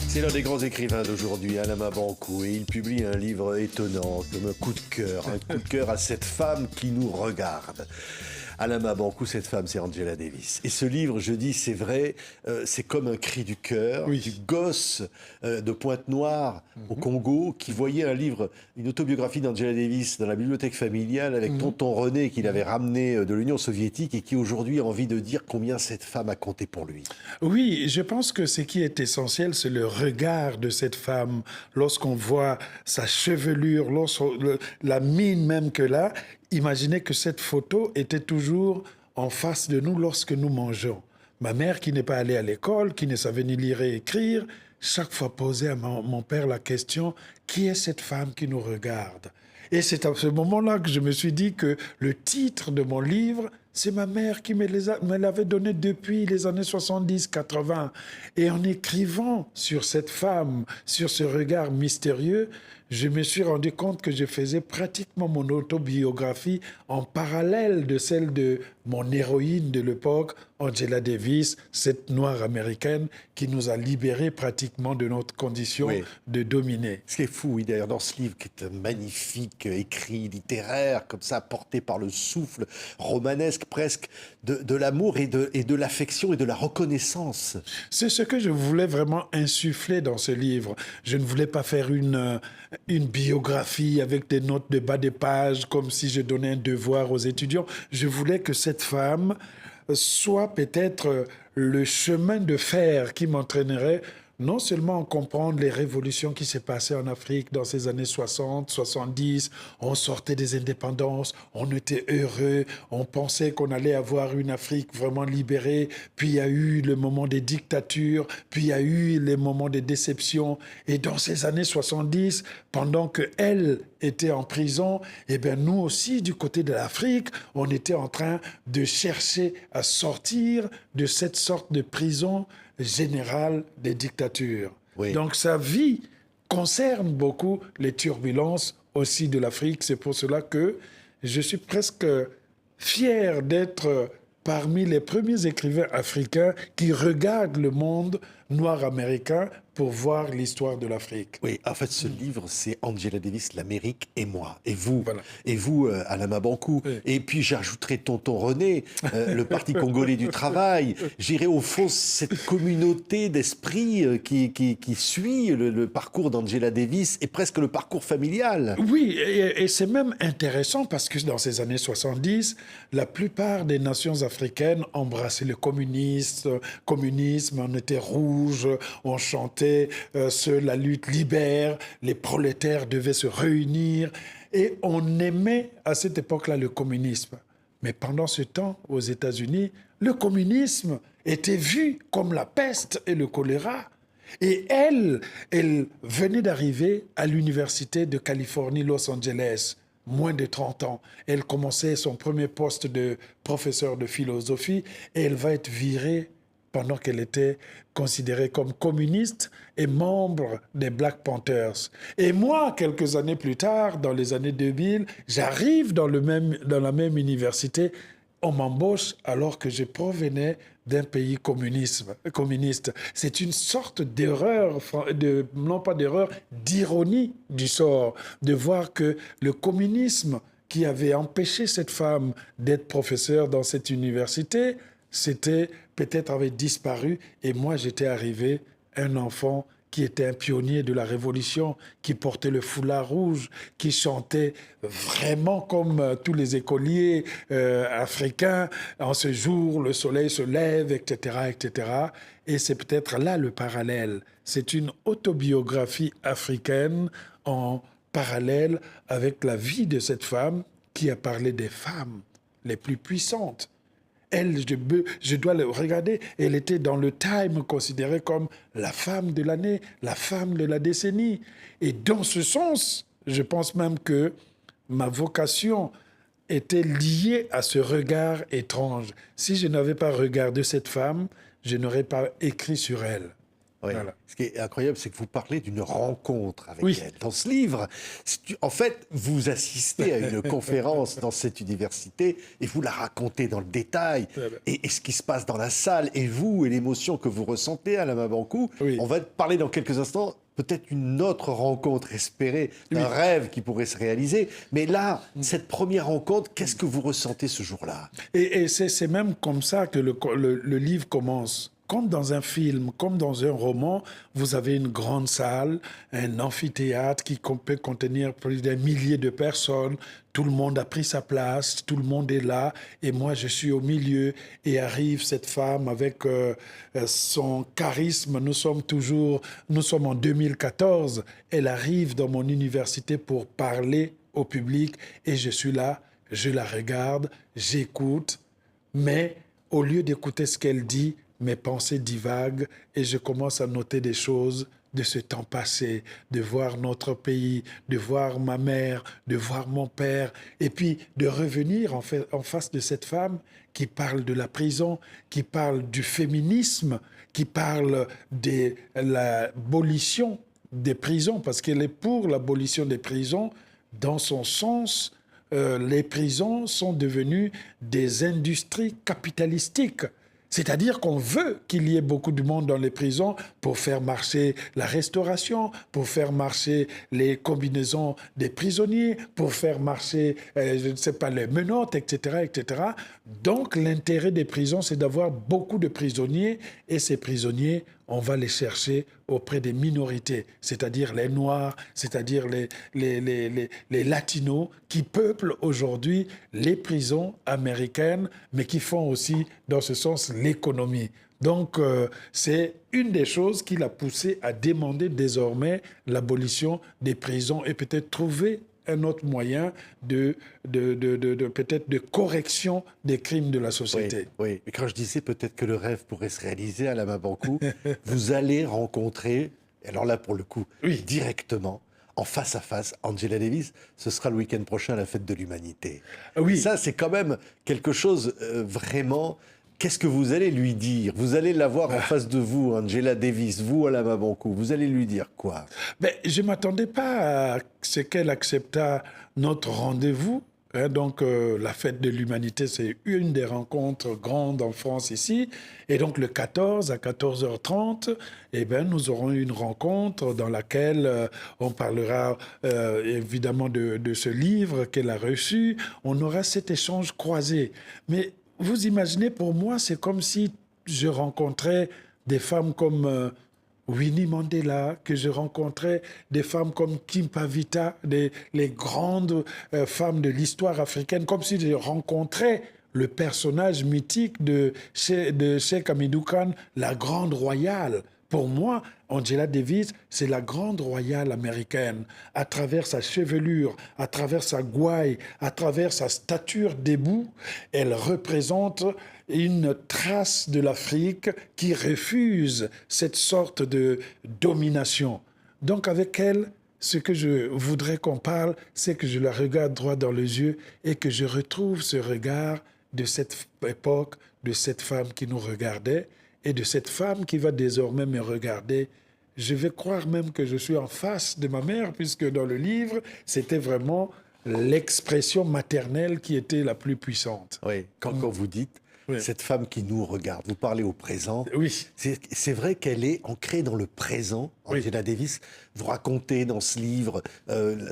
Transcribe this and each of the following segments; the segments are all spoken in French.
C'est l'un des grands écrivains d'aujourd'hui, Alain Mabanckou, et il publie un livre étonnant, comme un coup de cœur à cette femme qui nous regarde. Alain Mabanckou, cette femme, c'est Angela Davis. Et ce livre, je dis, c'est vrai, c'est comme un cri du cœur, du gosse de Pointe-Noire au Congo, qui voyait un livre, une autobiographie d'Angela Davis dans la bibliothèque familiale avec tonton René qu'il avait ramené de l'Union soviétique et qui aujourd'hui a envie de dire combien cette femme a compté pour lui. Oui, je pense que ce qui est essentiel, c'est le regard de cette femme. Lorsqu'on voit sa chevelure, la mine même que là, imaginez que cette photo était toujours en face de nous lorsque nous mangeons. Ma mère, qui n'est pas allée à l'école, qui ne savait ni lire et écrire, chaque fois posait à mon père la question « Qui est cette femme qui nous regarde ?» Et c'est à ce moment-là que je me suis dit que le titre de mon livre, c'est ma mère qui me l'avait donné depuis les années 70-80. Et en écrivant sur cette femme, sur ce regard mystérieux, je me suis rendu compte que je faisais pratiquement mon autobiographie en parallèle de celle de mon héroïne de l'époque, Angela Davis, cette noire américaine qui nous a libérés pratiquement de notre condition de dominer. Ce qui est fou, oui, d'ailleurs, dans ce livre qui est un magnifique écrit littéraire, comme ça, porté par le souffle romanesque presque, de l'amour et de l'affection et de la reconnaissance. C'est ce que je voulais vraiment insuffler dans ce livre. Je ne voulais pas faire une biographie avec des notes de bas de page, comme si je donnais un devoir aux étudiants. Je voulais que cette femme soit peut-être le chemin de fer qui m'entraînerait non seulement à comprendre les révolutions qui s'est passées en Afrique dans ces années 60, 70, on sortait des indépendances, on était heureux, on pensait qu'on allait avoir une Afrique vraiment libérée, puis il y a eu le moment des dictatures, puis il y a eu les moments de déception. Et dans ces années 70, pendant qu'elle était en prison, eh bien nous aussi, du côté de l'Afrique, on était en train de chercher à sortir de cette sorte de prison générale des dictatures. Oui. Donc sa vie concerne beaucoup les turbulences aussi de l'Afrique. C'est pour cela que je suis presque fier d'être parmi les premiers écrivains africains qui regardent le monde noir américain pour voir l'histoire de l'Afrique. Oui, en fait, ce livre, c'est Angela Davis, l'Amérique et moi. Et vous, Alain Mabanckou. Oui. Et puis, j'ajouterai tonton René, le Parti congolais du travail. J'irai au fond cette communauté d'esprit qui suit le parcours d'Angela Davis et presque le parcours familial. Oui, et c'est même intéressant parce que dans ces années 70, la plupart des nations africaines embrassaient le communisme, on était rouge, on chantait la lutte libère, les prolétaires devaient se réunir et on aimait à cette époque-là le communisme. Mais pendant ce temps, aux États-Unis, le communisme était vu comme la peste et le choléra. Et elle venait d'arriver à l'université de Californie, Los Angeles, moins de 30 ans. Elle commençait son premier poste de professeur de philosophie et elle va être virée pendant qu'elle était considérée comme communiste et membre des Black Panthers. Et moi, quelques années plus tard, dans les années 2000, j'arrive dans la même université. On m'embauche alors que je provenais d'un pays communiste. C'est une sorte d'erreur, non pas d'erreur, d'ironie du sort, de voir que le communisme qui avait empêché cette femme d'être professeure dans cette université, avait disparu et moi j'étais arrivé, un enfant qui était un pionnier de la Révolution, qui portait le foulard rouge, qui chantait vraiment comme tous les écoliers africains. En ce jour, le soleil se lève, etc., etc. Et c'est peut-être là le parallèle. C'est une autobiographie africaine en parallèle avec la vie de cette femme qui a parlé des femmes les plus puissantes. Elle, je dois le regarder, elle était dans le Time considérée comme la femme de l'année, la femme de la décennie. Et dans ce sens, je pense même que ma vocation était liée à ce regard étrange. Si je n'avais pas regardé cette femme, je n'aurais pas écrit sur elle. Oui. Voilà. Ce qui est incroyable, c'est que vous parlez d'une rencontre avec Oui. elle. Dans ce livre, en fait, vous assistez à une conférence dans cette université et vous la racontez dans le détail. Et ce qui se passe dans la salle, et vous, et l'émotion que vous ressentez à la Mabankou. Oui. On va parler dans quelques instants, peut-être une autre rencontre espérée, un rêve qui pourrait se réaliser. Mais là, cette première rencontre, qu'est-ce que vous ressentez ce jour-là? Et c'est même comme ça que le livre commence. Comme dans un film, comme dans un roman, vous avez une grande salle, un amphithéâtre qui peut contenir plus d'un millier de personnes. Tout le monde a pris sa place, tout le monde est là, et moi je suis au milieu. Et arrive cette femme avec son charisme. Nous sommes en 2014. Elle arrive dans mon université pour parler au public, et je suis là, je la regarde, j'écoute, mais au lieu d'écouter ce qu'elle dit, mes pensées divaguent et je commence à noter des choses de ce temps passé, de voir notre pays, de voir ma mère, de voir mon père, et puis de revenir en face de cette femme qui parle de la prison, qui parle du féminisme, qui parle de l'abolition des prisons, parce qu'elle est pour l'abolition des prisons. Dans son sens, les prisons sont devenues des industries capitalistiques. C'est-à-dire qu'on veut qu'il y ait beaucoup de monde dans les prisons pour faire marcher la restauration, pour faire marcher les combinaisons des prisonniers, pour faire marcher, je ne sais pas, les menottes, etc., etc. Donc l'intérêt des prisons, c'est d'avoir beaucoup de prisonniers, et ces prisonniers, on va les chercher auprès des minorités, c'est-à-dire les Noirs, c'est-à-dire les Latinos qui peuplent aujourd'hui les prisons américaines, mais qui font aussi, dans ce sens, l'économie. Donc, c'est une des choses qui l'a poussé à demander désormais l'abolition des prisons et peut-être trouver un autre moyen peut-être de correction des crimes de la société. Oui. Et quand je disais peut-être que le rêve pourrait se réaliser à la Mabankou, vous allez rencontrer, alors là pour le coup, directement, en face à face, Angela Davis. Ce sera le week-end prochain à la Fête de l'Humanité. Oui. Et ça, c'est quand même quelque chose vraiment... Qu'est-ce que vous allez lui dire? Vous allez l'avoir en face de vous, Angela Davis, vous à la Mabankou. Vous allez lui dire quoi? Je ne m'attendais pas à ce qu'elle acceptât notre rendez-vous. Donc, la Fête de l'Humanité, c'est une des rencontres grandes en France ici. Et donc, le 14 à 14h30, nous aurons une rencontre dans laquelle on parlera évidemment de ce livre qu'elle a reçu. On aura cet échange croisé. Mais vous imaginez, pour moi, c'est comme si je rencontrais des femmes comme Winnie Mandela, que je rencontrais des femmes comme Kim Pavita, les grandes femmes de l'histoire africaine, comme si je rencontrais le personnage mythique de Cheikh Hamidou Kane, la grande royale. Pour moi, Angela Davis, c'est la grande royale américaine. À travers sa chevelure, à travers sa gouaille, à travers sa stature debout, elle représente une trace de l'Afrique qui refuse cette sorte de domination. Donc avec elle, ce que je voudrais qu'on parle, c'est que je la regarde droit dans les yeux et que je retrouve ce regard de cette époque, de cette femme qui nous regardait, et de cette femme qui va désormais me regarder. Je vais croire même que je suis en face de ma mère, puisque dans le livre, c'était vraiment l'expression maternelle qui était la plus puissante. Oui, quand vous dites cette femme qui nous regarde, vous parlez au présent. Oui. C'est vrai qu'elle est ancrée dans le présent, Angela Davis. Vous racontez dans ce livre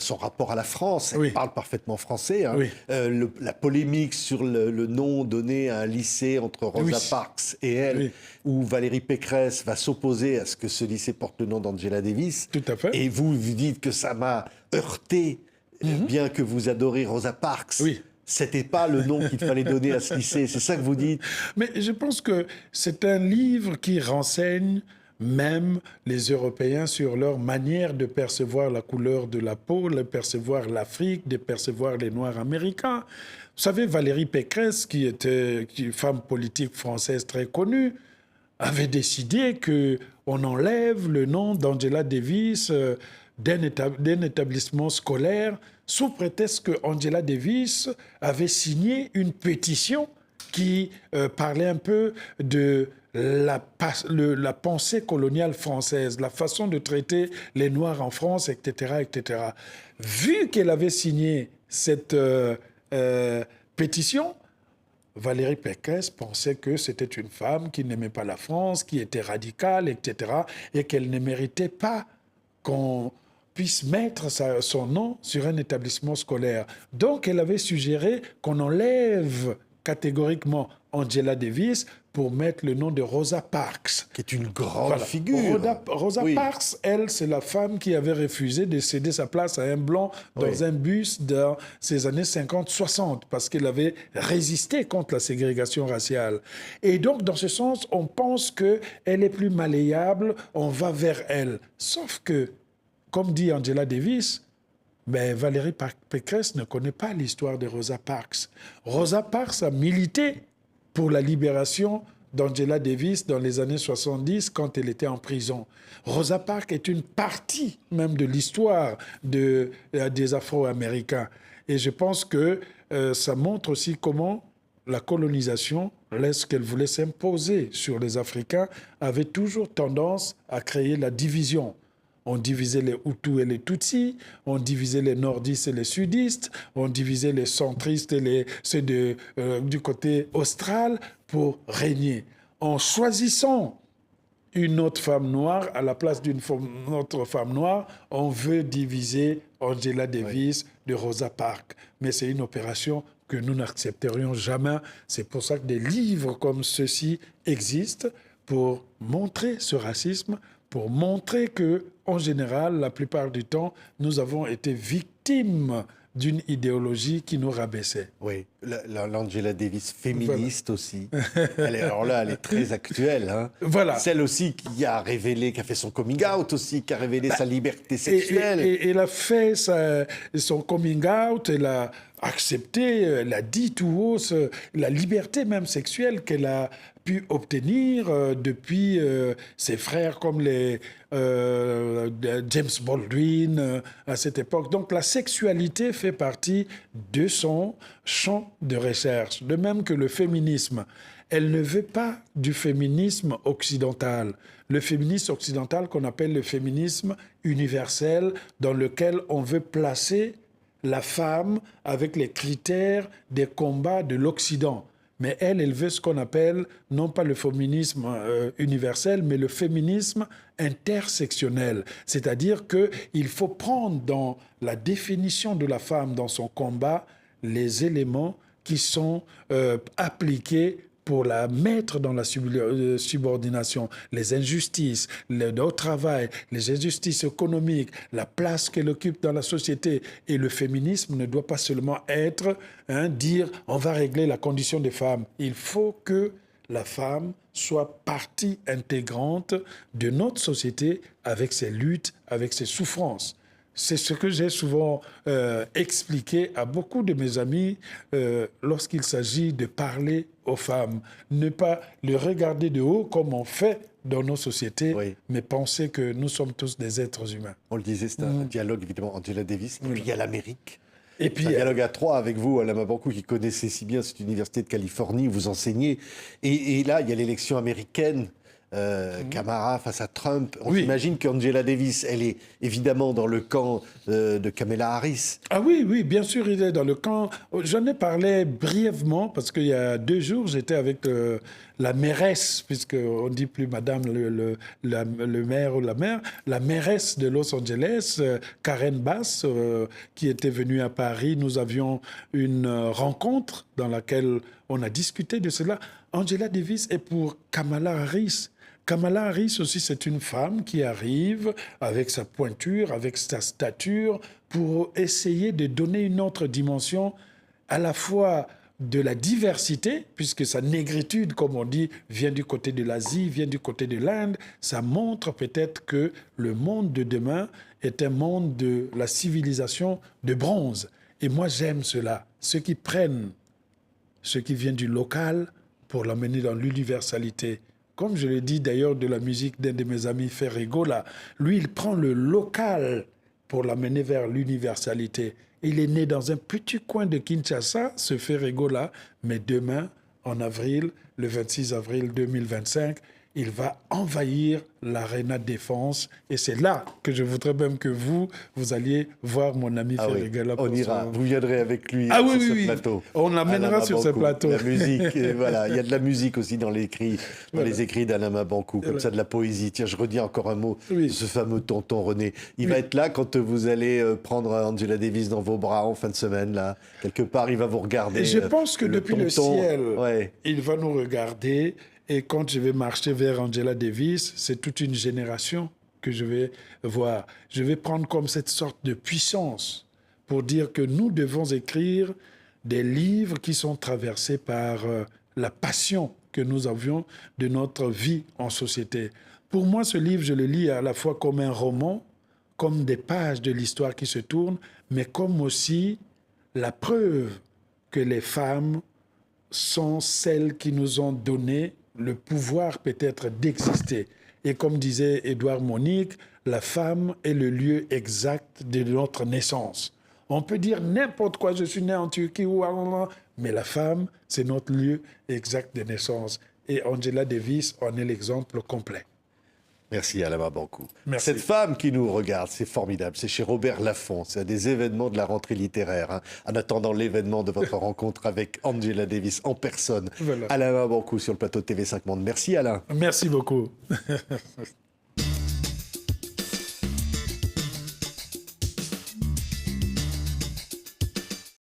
son rapport à la France. Elle parle parfaitement français. La polémique sur le nom donné à un lycée entre Rosa Parks et elle, où Valérie Pécresse va s'opposer à ce que ce lycée porte le nom d'Angela Davis. Tout à fait. Et vous dites que ça m'a heurté, bien que vous adorez Rosa Parks. Oui. C'était pas le nom qu'il fallait donner à ce lycée, c'est ça que vous dites? Mais je pense que c'est un livre qui renseigne même les Européens sur leur manière de percevoir la couleur de la peau, de percevoir l'Afrique, de percevoir les Noirs américains. Vous savez, Valérie Pécresse, qui était une femme politique française très connue, avait décidé qu'on enlève le nom d'Angela Davis d'un établissement scolaire sous prétexte que Angela Davis avait signé une pétition qui parlait un peu de la pensée coloniale française, la façon de traiter les Noirs en France, etc., etc. Vu qu'elle avait signé cette pétition, Valérie Pécresse pensait que c'était une femme qui n'aimait pas la France, qui était radicale, etc., et qu'elle ne méritait pas qu'on puisse mettre son nom sur un établissement scolaire. Donc, elle avait suggéré qu'on enlève catégoriquement Angela Davis pour mettre le nom de Rosa Parks. Qui est une grande figure. Rosa Parks, elle, c'est la femme qui avait refusé de céder sa place à un blanc dans un bus dans ces années 50-60 parce qu'elle avait résisté contre la ségrégation raciale. Et donc, dans ce sens, on pense qu'elle est plus malléable, on va vers elle. Sauf que, comme dit Angela Davis, mais Valérie Pécresse ne connaît pas l'histoire de Rosa Parks. Rosa Parks a milité pour la libération d'Angela Davis dans les années 70 quand elle était en prison. Rosa Parks est une partie même de l'histoire des Afro-Américains. Et je pense que ça montre aussi comment la colonisation, lorsqu'elle voulait s'imposer sur les Africains, avait toujours tendance à créer la division. On divisait les Hutus et les Tutsis, on divisait les nordistes et les sudistes, on divisait les centristes et ceux du côté austral pour régner. En choisissant une autre femme noire à la place d'une autre femme noire, on veut diviser Angela Davis de Rosa Parks. Mais c'est une opération que nous n'accepterions jamais. C'est pour ça que des livres comme ceux-ci existent pour montrer ce racisme, pour montrer que, en général, la plupart du temps, nous avons été victimes d'une idéologie qui nous rabaissait. Oui, l'Angela Davis féministe aussi. Alors là, elle est très actuelle. Hein. Voilà. Celle aussi qui a révélé, qui a fait son coming out aussi, qui a révélé sa liberté sexuelle. Et elle a fait son coming out, elle a accepté, elle a dit tout haut la liberté même sexuelle qu'elle a pu obtenir depuis ses frères comme les James Baldwin à cette époque. Donc la sexualité fait partie de son champ de recherche, de même que le féminisme. Elle ne veut pas du féminisme occidental. Le féminisme occidental qu'on appelle le féminisme universel, dans lequel on veut placer la femme avec les critères des combats de l'Occident. Mais elle veut ce qu'on appelle, non pas le féminisme universel, mais le féminisme intersectionnel. C'est-à-dire qu'il faut prendre dans la définition de la femme, dans son combat, les éléments qui sont appliqués pour la mettre dans la subordination, les injustices, le travail, les injustices économiques, la place qu'elle occupe dans la société. Et le féminisme ne doit pas seulement être, dire on va régler la condition des femmes. Il faut que la femme soit partie intégrante de notre société avec ses luttes, avec ses souffrances. C'est ce que j'ai souvent expliqué à beaucoup de mes amis lorsqu'il s'agit de parler aux femmes. Ne pas les regarder de haut comme on fait dans nos sociétés, mais penser que nous sommes tous des êtres humains. On le disait, c'est un dialogue, évidemment, Angela Davis, et puis il y a l'Amérique. Et puis, un dialogue à trois avec vous, Alama Bankou, qui connaissait si bien cette université de Californie où vous enseignez. Et là, il y a l'élection américaine. Kamala face à Trump. On imagine qu'Angela Davis, elle est évidemment dans le camp de Kamala Harris. Ah oui, oui, bien sûr, il est dans le camp. J'en ai parlé brièvement parce qu'il y a 2 jours, j'étais avec la mairesse, puisqu'on ne dit plus madame le maire ou la maire, la mairesse de Los Angeles, Karen Bass, qui était venue à Paris. Nous avions une rencontre dans laquelle on a discuté de cela. Angela Davis est pour Kamala Harris. Kamala Harris aussi, c'est une femme qui arrive avec sa pointure, avec sa stature, pour essayer de donner une autre dimension à la fois de la diversité, puisque sa négritude, comme on dit, vient du côté de l'Asie, vient du côté de l'Inde. Ça montre peut-être que le monde de demain est un monde de la civilisation de bronze. Et moi, j'aime cela. Ceux qui prennent ce qui vient du local pour l'amener dans l'universalité. Comme je l'ai dit d'ailleurs de la musique d'un de mes amis, Ferrego, là, lui, il prend le local pour l'amener vers l'universalité. Il est né dans un petit coin de Kinshasa, ce Ferrego-là, mais demain, en avril, le 26 avril 2025, il va envahir l'Arena Défense. Et c'est là que je voudrais même que vous alliez voir mon ami Ferrigala. On ira. Vous viendrez avec lui sur ce plateau. On l'amènera sur ce plateau. La musique, voilà. Il y a de la musique aussi dans les écrits d'Alain Mabanckou, comme ça, de la poésie. Tiens, je redis encore un mot de ce fameux tonton René. Il va être là quand vous allez prendre Angela Davis dans vos bras en fin de semaine, là. Quelque part, il va vous regarder. Et je pense que depuis le ciel, ouais, il va nous regarder. Et quand je vais marcher vers Angela Davis, c'est toute une génération que je vais voir. Je vais prendre comme cette sorte de puissance pour dire que nous devons écrire des livres qui sont traversés par la passion que nous avions de notre vie en société. Pour moi, ce livre, je le lis à la fois comme un roman, comme des pages de l'histoire qui se tournent, mais comme aussi la preuve que les femmes sont celles qui nous ont donné le pouvoir peut-être d'exister. Et comme disait Édouard Monique, la femme est le lieu exact de notre naissance. On peut dire n'importe quoi, je suis né en Turquie, mais la femme, c'est notre lieu exact de naissance. Et Angela Davis en est l'exemple complet. Merci Alain Mabanckou. Merci. Cette femme qui nous regarde, c'est formidable. C'est chez Robert Laffont. C'est un des événements de la rentrée littéraire. Hein. En attendant l'événement de votre rencontre avec Angela Davis en personne. Voilà. Alain Mabanckou sur le plateau de TV5 Monde. Merci Alain. Merci beaucoup.